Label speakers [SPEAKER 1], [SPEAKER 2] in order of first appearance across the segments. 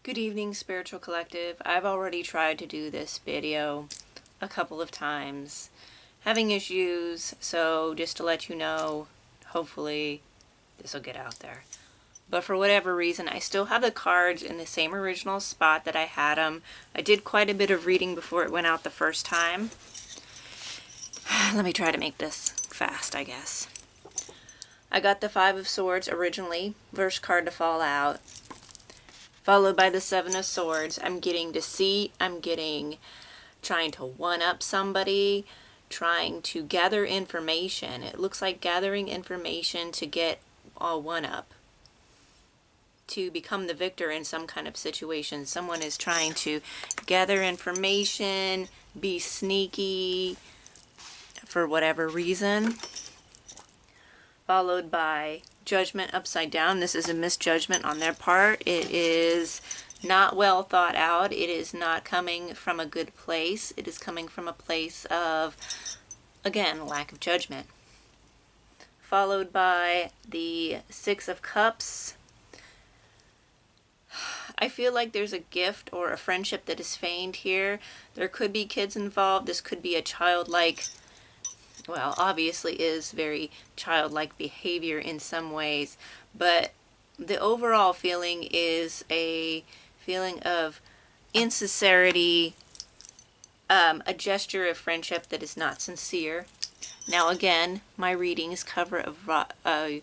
[SPEAKER 1] Good evening, Spiritual Collective. I've already tried to do this video a couple of times, having issues, so just to let you know, hopefully this will get out there. But for whatever reason, I still have the cards in the same original spot that I had them. I did quite a bit of reading before it went out the first time. Let me try to make this fast, I guess. I got the Five of Swords originally, first card to fall out, followed by the Seven of Swords. I'm getting deceit, I'm getting trying to one-up somebody, trying to gather information. It looks like gathering information to get all one-up, to become the victor in some kind of situation. Someone is trying to gather information, be sneaky for whatever reason, followed by Judgment upside down. This is a misjudgment on their part. It is not well thought out. It is not coming from a good place. It is coming from a place of, again, lack of judgment. Followed by the Six of Cups. I feel like there's a gift or a friendship that is feigned here. There could be kids involved. This could be a childlike, well, obviously is very childlike behavior in some ways, but the overall feeling is a feeling of insincerity, a gesture of friendship that is not sincere. Now again, my readings cover a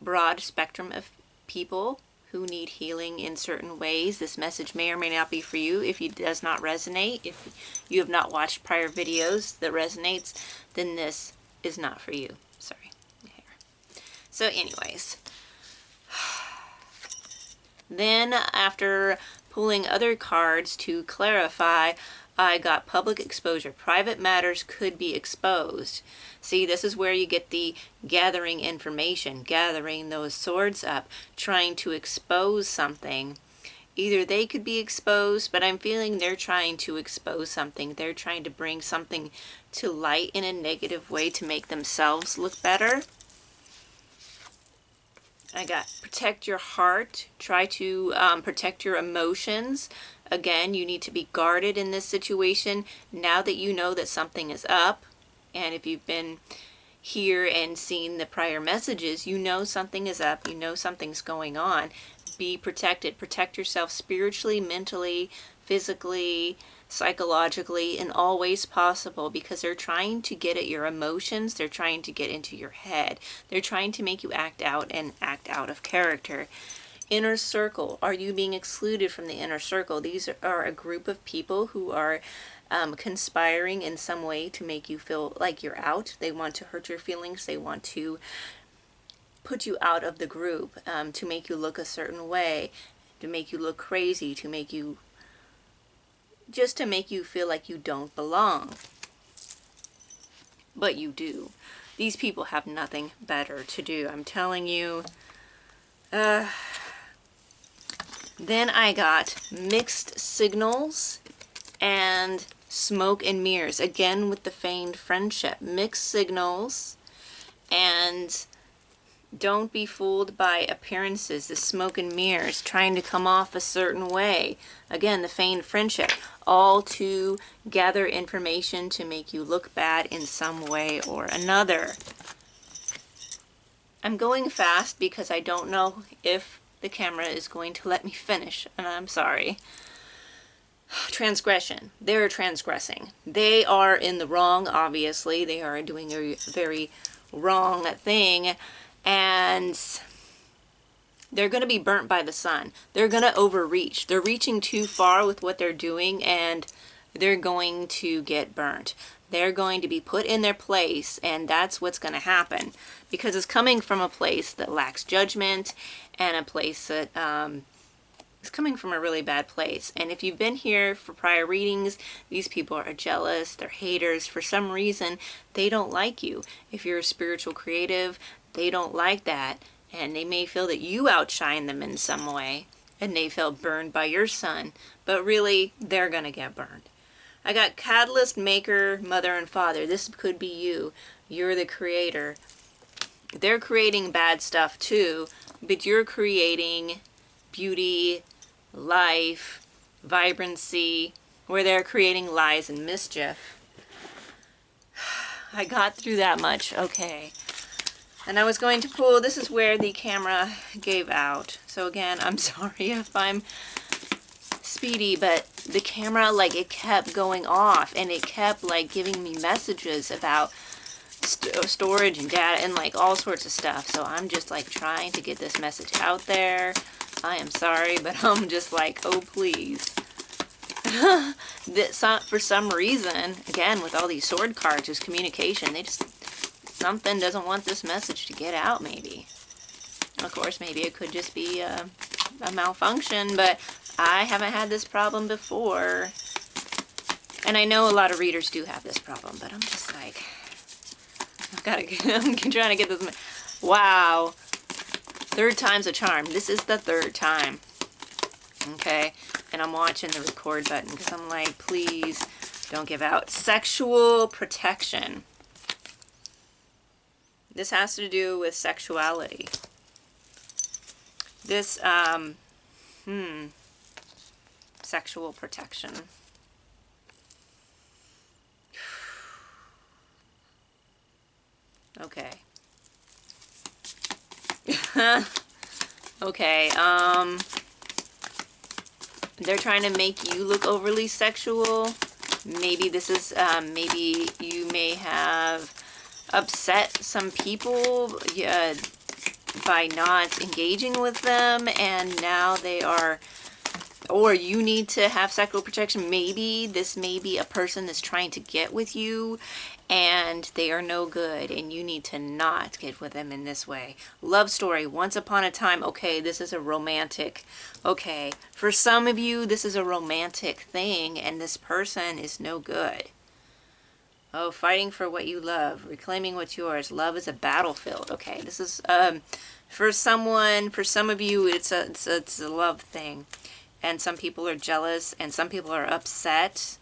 [SPEAKER 1] broad spectrum of people who need healing in certain ways. This message may or may not be for you. If it does not resonate, if you have not watched prior videos that resonates, then this is not for you. Sorry. So anyways, then after pulling other cards to clarify, I got public exposure. Private matters could be exposed. See, this is where you get the gathering information, gathering those swords up, trying to expose something. Either they could be exposed, but I'm feeling they're trying to expose something. They're trying to bring something to light in a negative way to make themselves look better. I got protect your heart. Try to protect your emotions. Again, you need to be guarded in this situation now that you know that something is up. And if you've been here and seen the prior messages, you know something is up. You know something's going on. Be protected. Protect yourself spiritually, mentally, physically, psychologically, in all ways possible, because they're trying to get at your emotions. They're trying to get into your head. They're trying to make you act out and act out of character. Inner circle. Are you being excluded from the inner circle? These are a group of people who are conspiring in some way to make you feel like you're out. They want to hurt your feelings. They want to put you out of the group, to make you look a certain way, to make you look crazy, to make you, just to make you feel like you don't belong. But you do. These people have nothing better to do, I'm telling you. Then I got mixed signals and smoke and mirrors. Again with the feigned friendship. Mixed signals, and don't be fooled by appearances. The smoke and mirrors, trying to come off a certain way. Again, the feigned friendship. All to gather information to make you look bad in some way or another. I'm going fast because I don't know if the camera is going to let me finish, and I'm sorry. Transgression. They're transgressing. They are in the wrong, obviously. They are doing a very wrong thing, and they're going to be burnt by the sun. They're going to overreach. They're reaching too far with what they're doing, and they're going to get burnt. They're going to be put in their place, and that's what's going to happen, because it's coming from a place that lacks judgment, and a place that is coming from a really bad place. And if you've been here for prior readings, these people are jealous, they're haters. For some reason, they don't like you. If you're a spiritual creative, they don't like that, and they may feel that you outshine them in some way, and they feel burned by your sun, but really, they're going to get burned. I got catalyst, maker, mother, and father. This could be you. You're the creator. They're creating bad stuff too, but you're creating beauty, life, vibrancy, where they're creating lies and mischief. I got through that much. Okay. And I was going to pull, this is where the camera gave out. So again, I'm sorry if I'm speedy, but the camera, like, it kept going off, and it kept, like, giving me messages about storage and data and, like, all sorts of stuff. So I'm just, like, trying to get this message out there. I am sorry, but I'm just like, oh, please. For some reason, again, with all these sword cards, there's communication. Something doesn't want this message to get out, maybe. Of course, maybe it could just be a malfunction, but I haven't had this problem before. And I know a lot of readers do have this problem, but I'm just like, I'm trying to get this. Wow. Third time's a charm. This is the third time. Okay. And I'm watching the record button because I'm like, please don't give out. Sexual protection. This has to do with sexuality. This, sexual protection. Okay. Okay, they're trying to make you look overly sexual. Maybe this is, maybe you may have upset some people by not engaging with them, and now they are, or you need to have sexual protection. Maybe this may be a person that's trying to get with you and they are no good and you need to not get with them in this way. Love story, once upon a time. Okay, this is a romantic. Okay, for some of you, this is a romantic thing and this person is no good. Oh, fighting for what you love, reclaiming what's yours. Love is a battlefield. Okay, this is for someone, for some of you, it's a love thing. And some people are jealous, and some people are upset.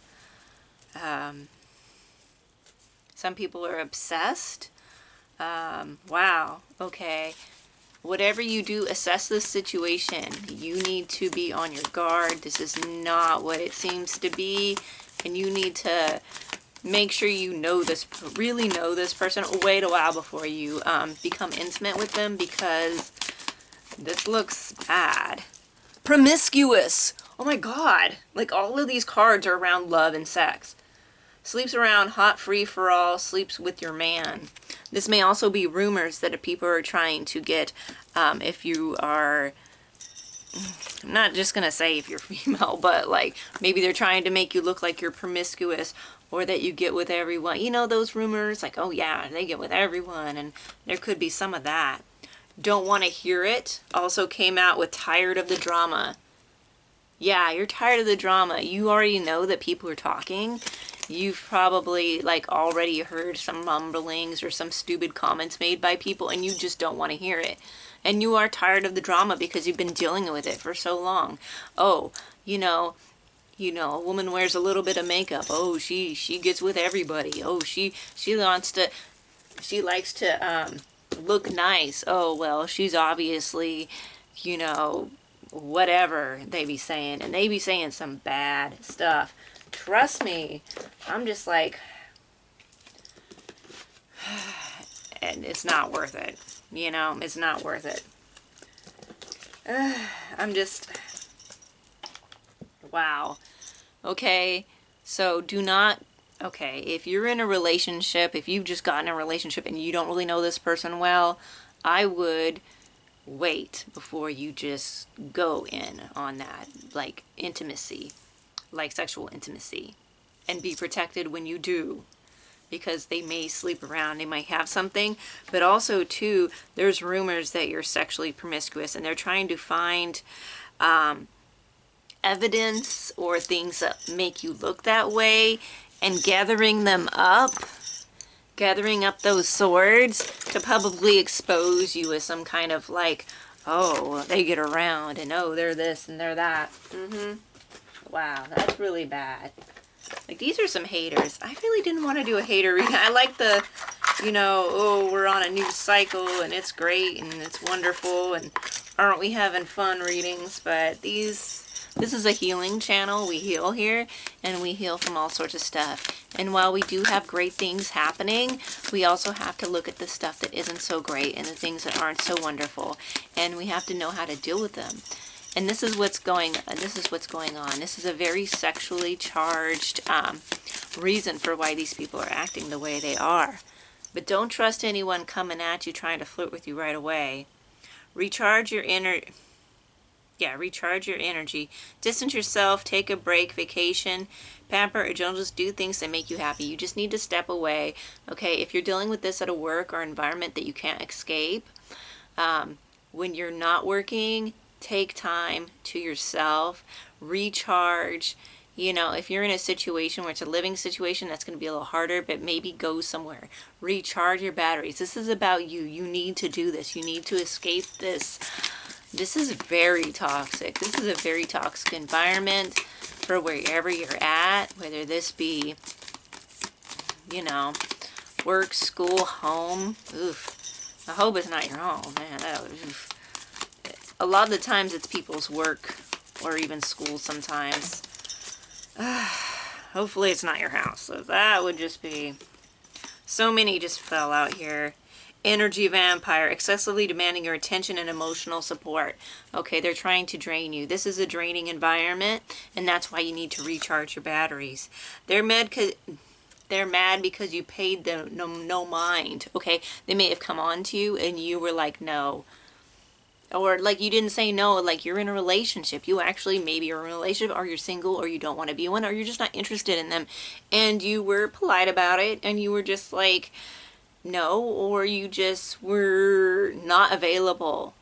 [SPEAKER 1] Some people are obsessed. Wow, okay. Whatever you do, assess this situation. You need to be on your guard. This is not what it seems to be. And you need to make sure you know this, really know this person. Wait a while before you become intimate with them, because this looks bad. Promiscuous. Oh my god. Like, all of these cards are around love and sex. Sleeps around, hot, free for all, sleeps with your man. This may also be rumors that people are trying to get, if you are, I'm not just going to say if you're female, but like, maybe they're trying to make you look like you're promiscuous, or that you get with everyone. You know, those rumors, like, oh yeah, they get with everyone, and there could be some of that. Don't want to hear it. Also came out with tired of the drama. Yeah, you're tired of the drama. You already know that people are talking. You've probably, like, already heard some mumblings or some stupid comments made by people, and you just don't want to hear it. And you are tired of the drama because you've been dealing with it for so long. Oh, you know, a woman wears a little bit of makeup. Oh, she gets with everybody. Oh, she likes to look nice. Oh, well, she's obviously, you know, whatever they be saying. And they be saying some bad stuff. Trust me, I'm just like, and it's not worth it. You know, it's not worth it. I'm just, wow. Okay, so do not, okay, if you're in a relationship, if you've just gotten a relationship and you don't really know this person well, I would wait before you just go in on that, like, intimacy, like sexual intimacy, and be protected when you do, because they may sleep around, they might have something. But also too, there's rumors that you're sexually promiscuous, and they're trying to find evidence or things that make you look that way, and gathering up those swords to probably expose you as some kind of, like, oh, they get around, and oh, they're this and they're that. Wow, that's really bad. Like, these are some haters. I really didn't want to do a hater reading. I like the, you know, oh, we're on a new cycle and it's great and it's wonderful and aren't we having fun readings. But these This is a healing channel. We heal here, and we heal from all sorts of stuff. And while we do have great things happening, we also have to look at the stuff that isn't so great and the things that aren't so wonderful. And we have to know how to deal with them. And this is what's going on. This is a very sexually charged reason for why these people are acting the way they are. But don't trust anyone coming at you trying to flirt with you right away. Recharge your energy. Distance yourself, take a break, vacation, pamper, or don't just do things that make you happy. You just need to step away. Okay, if you're dealing with this at a work or environment that you can't escape, when you're not working, take time to yourself, recharge. You know, if you're in a situation where it's a living situation, that's going to be a little harder, but maybe go somewhere. Recharge your batteries. This is about you. You need to do this. You need to escape this. This is very toxic. This is a very toxic environment for wherever you're at, whether this be, you know, work, school, home. Oof. I hope it's not your home, man. A lot of the times it's people's work or even school sometimes. Hopefully it's not your house. So that would just be... So many just fell out here. Energy vampire, excessively demanding your attention and emotional support. Okay, they're trying to drain you. This is a draining environment, and that's why you need to recharge your batteries. They're mad because you paid them no mind. Okay, they may have come on to you and you were like, no. Or like you didn't say no, like you're in a relationship. You actually maybe are in a relationship, or you're single, or you don't want to be one, or you're just not interested in them. And you were polite about it, and you were just like, no, or you just were not available.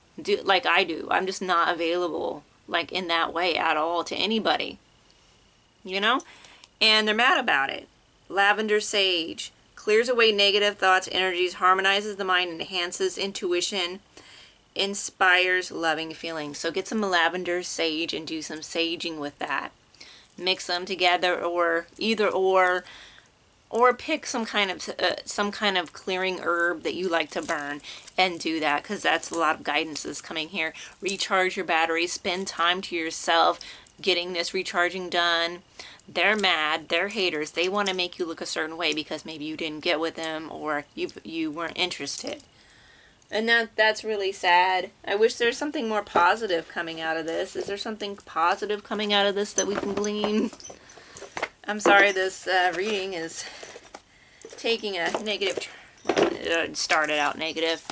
[SPEAKER 1] Like I do. I'm just not available, like in that way at all to anybody. You know? And they're mad about it. Lavender sage clears away negative thoughts, energies, harmonizes the mind, enhances intuition, inspires loving feelings. So get some lavender sage and do some saging with that. Mix them together, or either or pick some kind of clearing herb that you like to burn and do that, because that's a lot of guidance that's coming here. Recharge your batteries, spend time to yourself getting this recharging done. They're mad, they're haters, they want to make you look a certain way because maybe you didn't get with them or you weren't interested. And that's really sad. I wish there's something more positive coming out of this. Is there something positive coming out of this that we can glean? I'm sorry, this reading is taking a negative... It started out negative.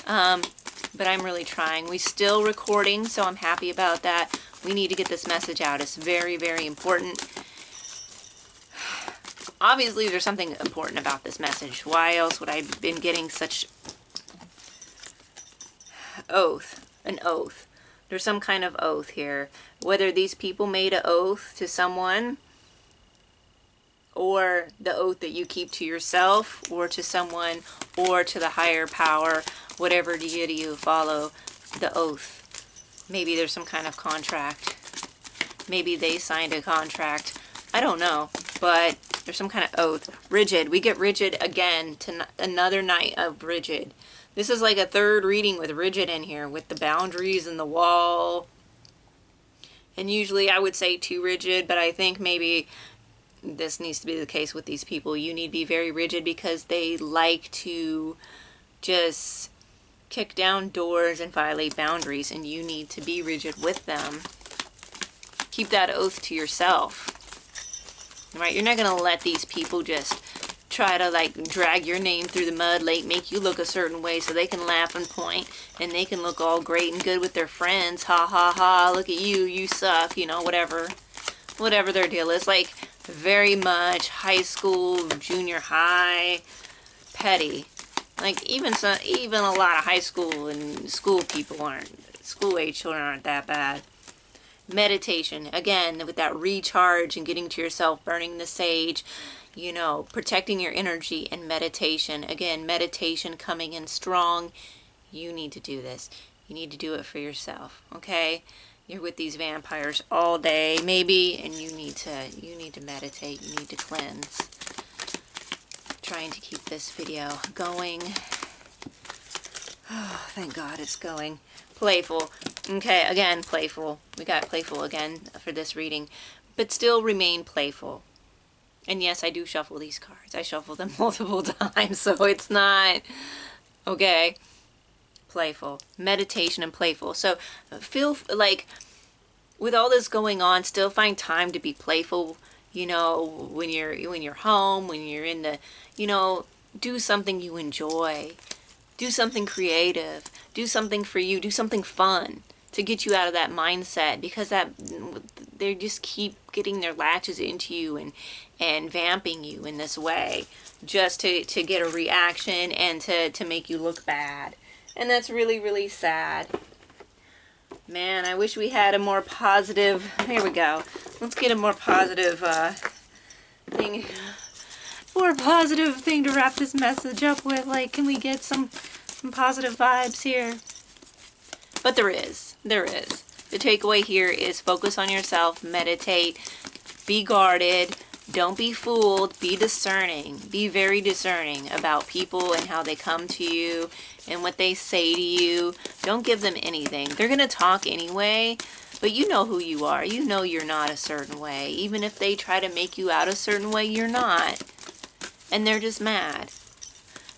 [SPEAKER 1] But I'm really trying. We're still recording, so I'm happy about that. We need to get this message out. It's very, very important. Obviously, there's something important about this message. Why else would I have been getting such... an oath. There's some kind of oath here. Whether these people made an oath to someone, or the oath that you keep to yourself, or to someone, or to the higher power, whatever deity you follow, the oath. Maybe there's some kind of contract. Maybe they signed a contract. I don't know, but there's some kind of oath. Rigid. We get rigid again. To another night of rigid. This is like a third reading with rigid in here, with the boundaries and the wall. And usually I would say too rigid, but I think maybe this needs to be the case with these people. You need to be very rigid because they like to just kick down doors and violate boundaries, and you need to be rigid with them. Keep that oath to yourself. Right? You're not going to let these people just try to like drag your name through the mud, like make you look a certain way so they can laugh and point, and they can look all great and good with their friends. Ha ha ha, look at you, you suck, you know, whatever their deal is. Like very much high school, junior high, petty. Like even a lot of high school and school people school age children aren't that bad. Meditation, again, with that recharge and getting to yourself, burning the sage, you know, protecting your energy, and meditation. Again, meditation coming in strong. You need to do this. You need to do it for yourself, okay? You're with these vampires all day, maybe, and you need to meditate. You need to cleanse. Trying to keep this video going. Oh, thank God it's going. Playful. Okay, again, playful. We got playful again for this reading. But still remain playful. And yes, I do shuffle these cards. I shuffle them multiple times, so it's not... Okay. Playful. Meditation and playful. So feel like with all this going on, still find time to be playful, you know, when you're home, when you're in the, you know, do something you enjoy. Do something creative. Do something for you. Do something fun to get you out of that mindset, because that they just keep getting their latches into you and vamping you in this way just to get a reaction and to make you look bad. And that's really, really sad. Man, I wish we had a more positive... Here we go. Let's get a more positive thing. More positive thing to wrap this message up with. Like, can we get some positive vibes here? But there is. There is. The takeaway here is focus on yourself, meditate, be guarded, don't be fooled, be discerning. Be very discerning about people and how they come to you and what they say to you. Don't give them anything. They're going to talk anyway, but you know who you are. You know you're not a certain way. Even if they try to make you out a certain way, you're not. And they're just mad.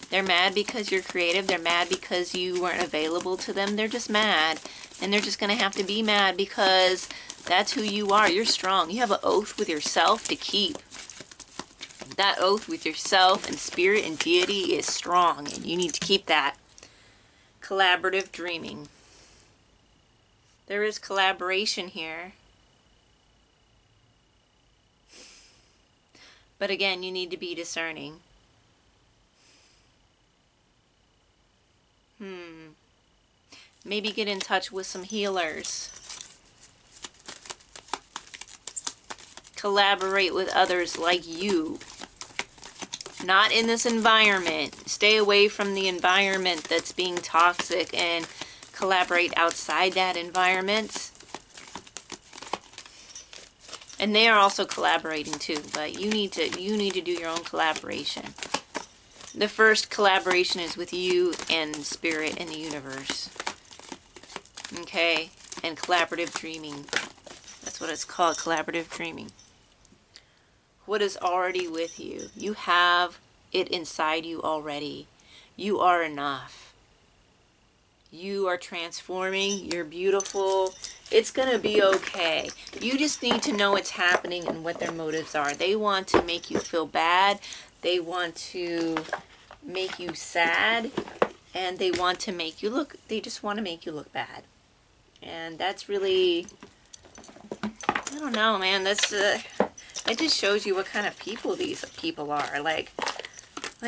[SPEAKER 1] They're mad because you're creative. They're mad because you weren't available to them. They're just mad. And they're just going to have to be mad because that's who you are. You're strong. You have an oath with yourself to keep. That oath with yourself and spirit and deity is strong, and you need to keep that. Collaborative dreaming. There is collaboration here. But again, you need to be discerning. Maybe get in touch with some healers. Collaborate with others like you. Not in this environment. Stay away from the environment that's being toxic and collaborate outside that environment. And they are also collaborating too, but you need to do your own collaboration. The first collaboration is with you and spirit and the universe. Okay? And collaborative dreaming. That's what it's called, collaborative dreaming. What is already with you? You have it inside you already. You are enough. You are transforming. You're beautiful. It's going to be okay. You just need to know what's happening and what their motives are. They want to make you feel bad. They want to make you sad. And they want to make you look, they just want to make you look bad. And that's really, I don't know, man. That's, it just shows you what kind of people these people are. Like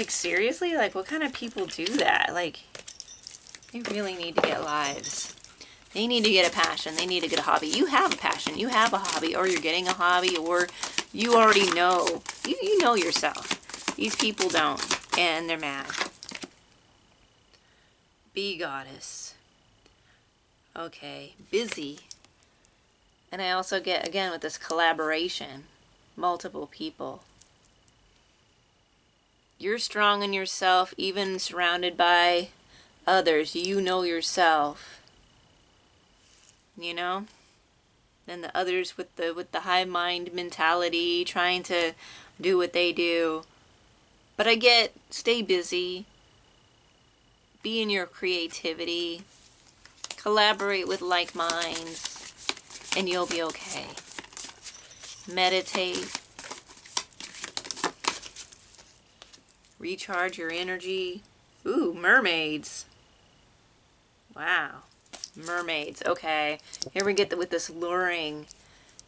[SPEAKER 1] seriously? Like, what kind of people do that? Like, they really need to get lives. They need to get a passion. They need to get a hobby. You have a passion. You have a hobby. Or you're getting a hobby. Or you already know. You know yourself. These people don't. And they're mad. Bee goddess. Okay. Busy. And I also get, again, with this collaboration. Multiple people. You're strong in yourself, even surrounded by others. You know yourself. You know? And the others with the high mind mentality, trying to do what they do. But I get, stay busy. Be in your creativity. Collaborate with like minds. And you'll be okay. Meditate. Recharge your energy. Ooh, mermaids. Wow. Mermaids. Okay. Here we get with this luring.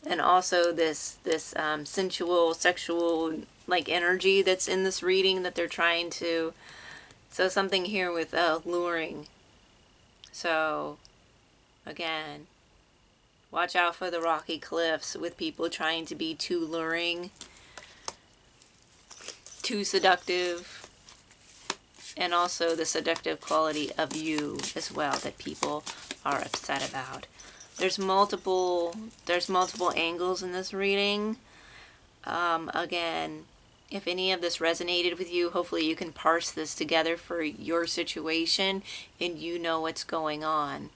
[SPEAKER 1] And also this sensual, sexual, like, energy that's in this reading that they're trying to... So something here with luring. So, again, watch out for the rocky cliffs with people trying to be too luring, too seductive, and also the seductive quality of you as well that people are upset about. There's multiple angles in this reading. Again, if any of this resonated with you, hopefully you can parse this together for your situation and you know what's going on.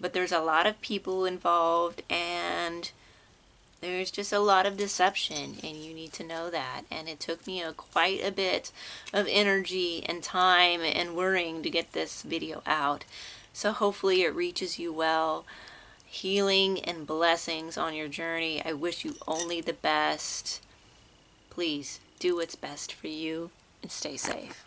[SPEAKER 1] But there's a lot of people involved, and there's just a lot of deception, and you need to know that. And it took me quite a bit of energy and time and worrying to get this video out. So hopefully it reaches you well. Healing and blessings on your journey. I wish you only the best. Please do what's best for you and stay safe.